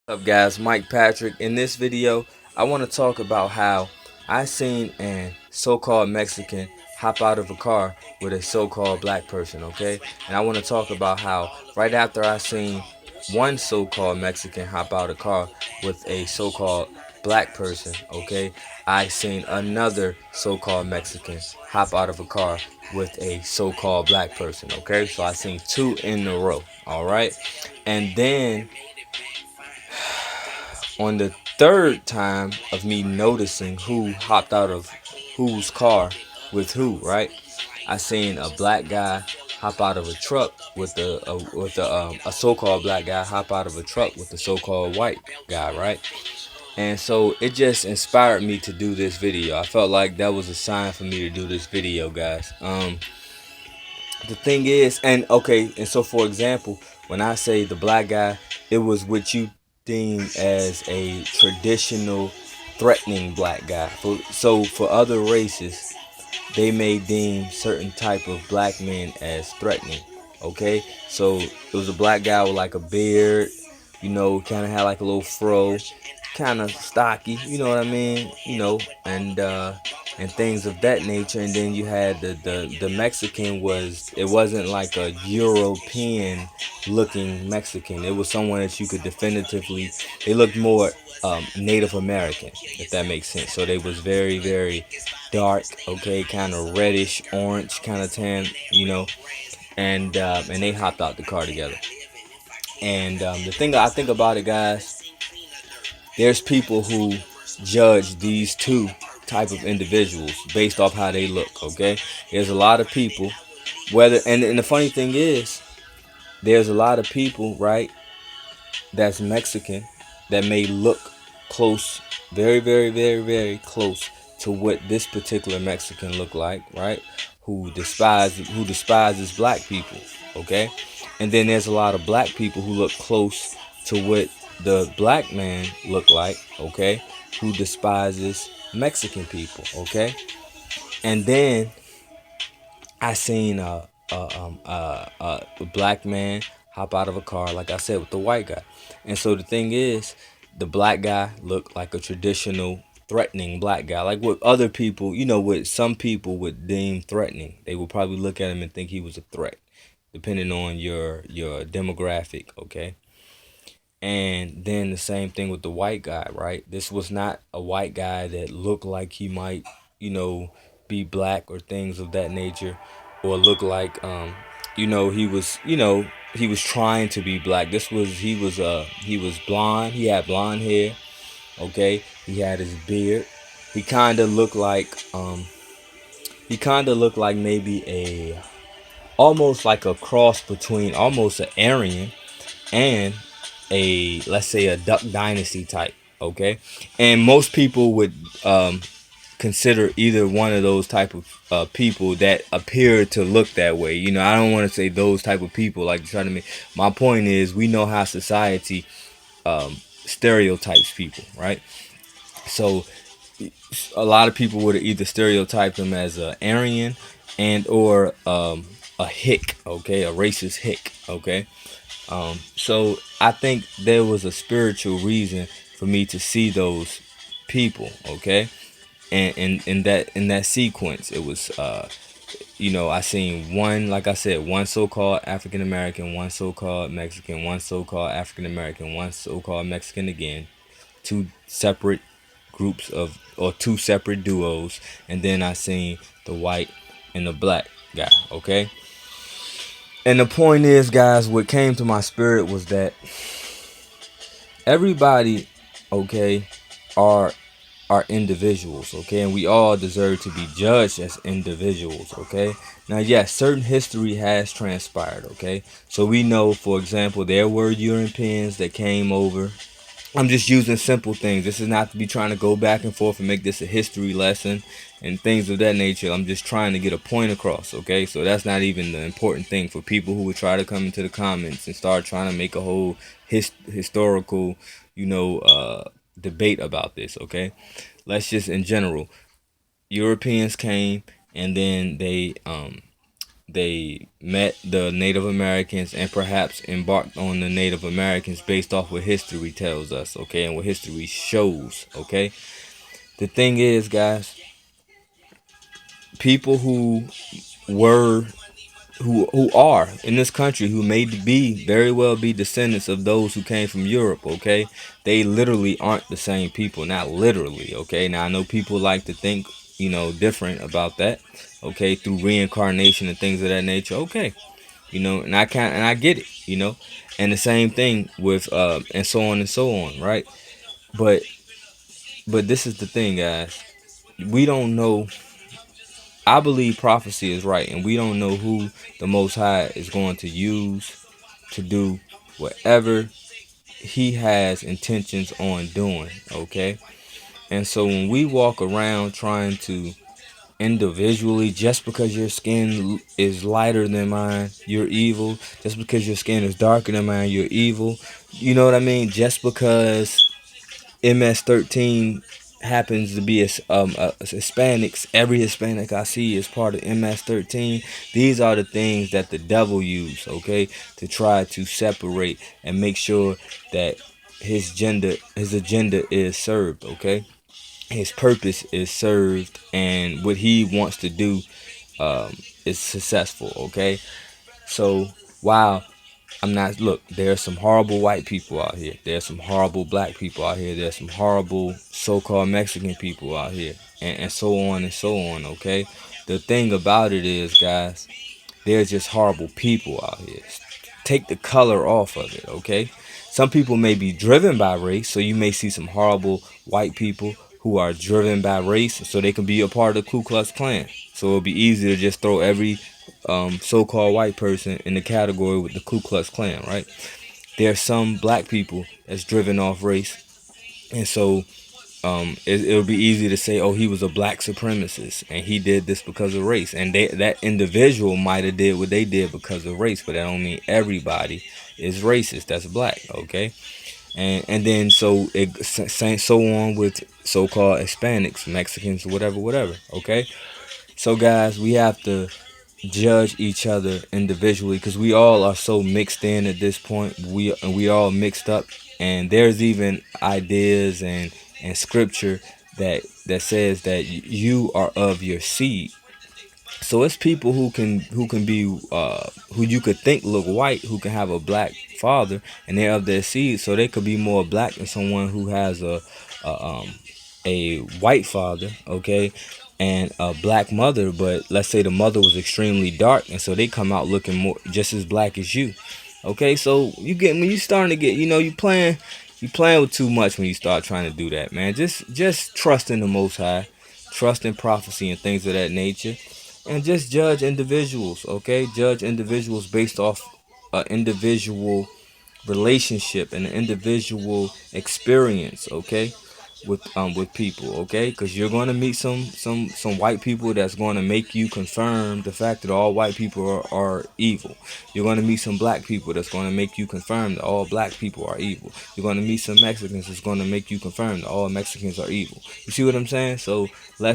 What's up guys, Mike Patrick. In this video, I want to talk about how I seen a so-called Mexican hop out of a car with a so-called black person, okay? And I want to talk about how right after I seen one so-called Mexican hop out of a car with a so-called black person, okay? I seen another so-called Mexican hop out of a car with a so-called black person, okay? So I seen two in a row, all right? And then on the third time of me noticing who hopped out of whose car with who, right? I seen a black guy hop out of a truck with a so-called black guy hop out of a truck with the so-called white guy, right? And so it just inspired me to do this video. I felt like that was a sign for me to do this video, guys. The thing is, and okay, and so for example, when I say the black guy, it was what you deem as a traditional threatening black guy. So for other races, they may deem certain type of black men as threatening. Okay, so it was a black guy with like a beard, kind of had like a little fro, kind of stocky, you know what I mean, and things of that nature. And then you had the Mexican it wasn't like a European looking Mexican. It was someone that you could definitively. They looked more Native American, if that makes sense. So they was very very dark, okay, kind of reddish orange, kind of tan, and they hopped out the car together. And the thing that I think about it, guys, there's people who judge these two type of individuals based off how they look. Okay, there's a lot of people, and the funny thing is, there's a lot of people, right, that's Mexican that may look close, very, very, very, very close to what this particular Mexican look like, right? Who despises black people, okay? And then there's a lot of black people who look close to what the black man look like, okay? Who despises Mexican people, okay? And then I seen a black man hop out of a car, like I said, with the white guy. And so the thing is, the black guy looked like a traditional threatening black guy, like what other people, what some people would deem threatening. They would probably look at him and think he was a threat, depending on your demographic, okay? And then the same thing with the white guy, right? This was not a white guy that looked like he might, be black or things of that nature, or look like, he was trying to be black. He was blonde. He had blonde hair. Okay, he had his beard. He kind of looked like, maybe almost like a cross between almost an Aryan and let's say a Duck Dynasty type, okay? And most people would consider either one of those type of people that appear to look that way. I don't want to say those type of people, like trying to make. My point is, we know how society stereotypes people, right? So a lot of people would either stereotype them as a Aryan and or a hick, okay, a racist hick, okay. So I think there was a spiritual reason for me to see those people, okay, and in that sequence, it was I seen one, like I said, one so-called African American, one so-called Mexican, one so-called African American, one so-called Mexican again, two separate groups of or two separate duos, and then I seen the white and the black guy, okay. And the point is, guys, what came to my spirit was that everybody, okay, are individuals, okay, and we all deserve to be judged as individuals, okay. Now, yes, certain history has transpired, okay. So we know, for example, there were Europeans that came over. I'm just using simple things. This is not to be trying to go back and forth and make this a history lesson and things of that nature. I'm just trying to get a point across, okay? So that's not even the important thing for people who would try to come into the comments and start trying to make a whole historical, debate about this, okay? Let's just, in general, Europeans came, and then they they met the Native Americans and perhaps embarked on the Native Americans based off what history tells us, okay, and what history shows, okay. The thing is, guys, people were who are in this country, who may be very well be descendants of those who came from Europe, okay, they literally aren't the same people. Not literally, okay. Now I know people like to think, different about that, okay, through reincarnation and things of that nature, okay, and I get it, and the same thing with and so on and so on, right? But this is the thing, guys. We don't know. I believe prophecy is right, and we don't know who the Most High is going to use to do whatever He has intentions on doing, okay? And so when we walk around trying to individually, just because your skin is lighter than mine, you're evil. Just because your skin is darker than mine, you're evil. You know what I mean? Just because MS-13 happens to be a Hispanics. Every Hispanic I see is part of MS-13. These are the things that the devil use, okay, to try to separate and make sure that his agenda is served, okay. His purpose is served, and what he wants to do is successful, okay. So while I'm not, look, there's some horrible white people out here. There's some horrible black people out here. There's some horrible so-called Mexican people out here. And so on and so on, okay? The thing about it is, guys, there's just horrible people out here. Take the color off of it, okay? Some people may be driven by race, so you may see some horrible white people who are driven by race, so they can be a part of the Ku Klux Klan. So it'll be easy to just throw every so-called white person in the category with the Ku Klux Klan, right? There's some black people that's driven off race, and so it'll be easy to say, oh, he was a black supremacist and he did this because of race, and that individual might have did what they did because of race, but that don't mean everybody is racist that's black, okay. And then so on with so-called Hispanics, Mexicans, whatever, okay. So guys, we have to judge each other individually, because we all are so mixed in at this point. We all mixed up, and there's even ideas and scripture that says that you are of your seed. So it's people who can be who you could think look white, who can have a black father, and they're of their seed, so they could be more black than someone who has a a white father, okay, and a black mother. But let's say the mother was extremely dark, and so they come out looking more just as black as you, okay. So when you starting to get, you playing with too much when you start trying to do that, man. Just trust in the Most High, trust in prophecy and things of that nature, and just judge individuals, okay. Judge individuals based off an individual relationship and an individual experience, okay, with people, okay, because you're going to meet some white people that's going to make you confirm the fact that all white people are evil. You're going to meet some black people that's going to make you confirm that all black people are evil. You're going to meet some Mexicans that's going to make you confirm that all Mexicans are evil. You see what I'm saying? So let's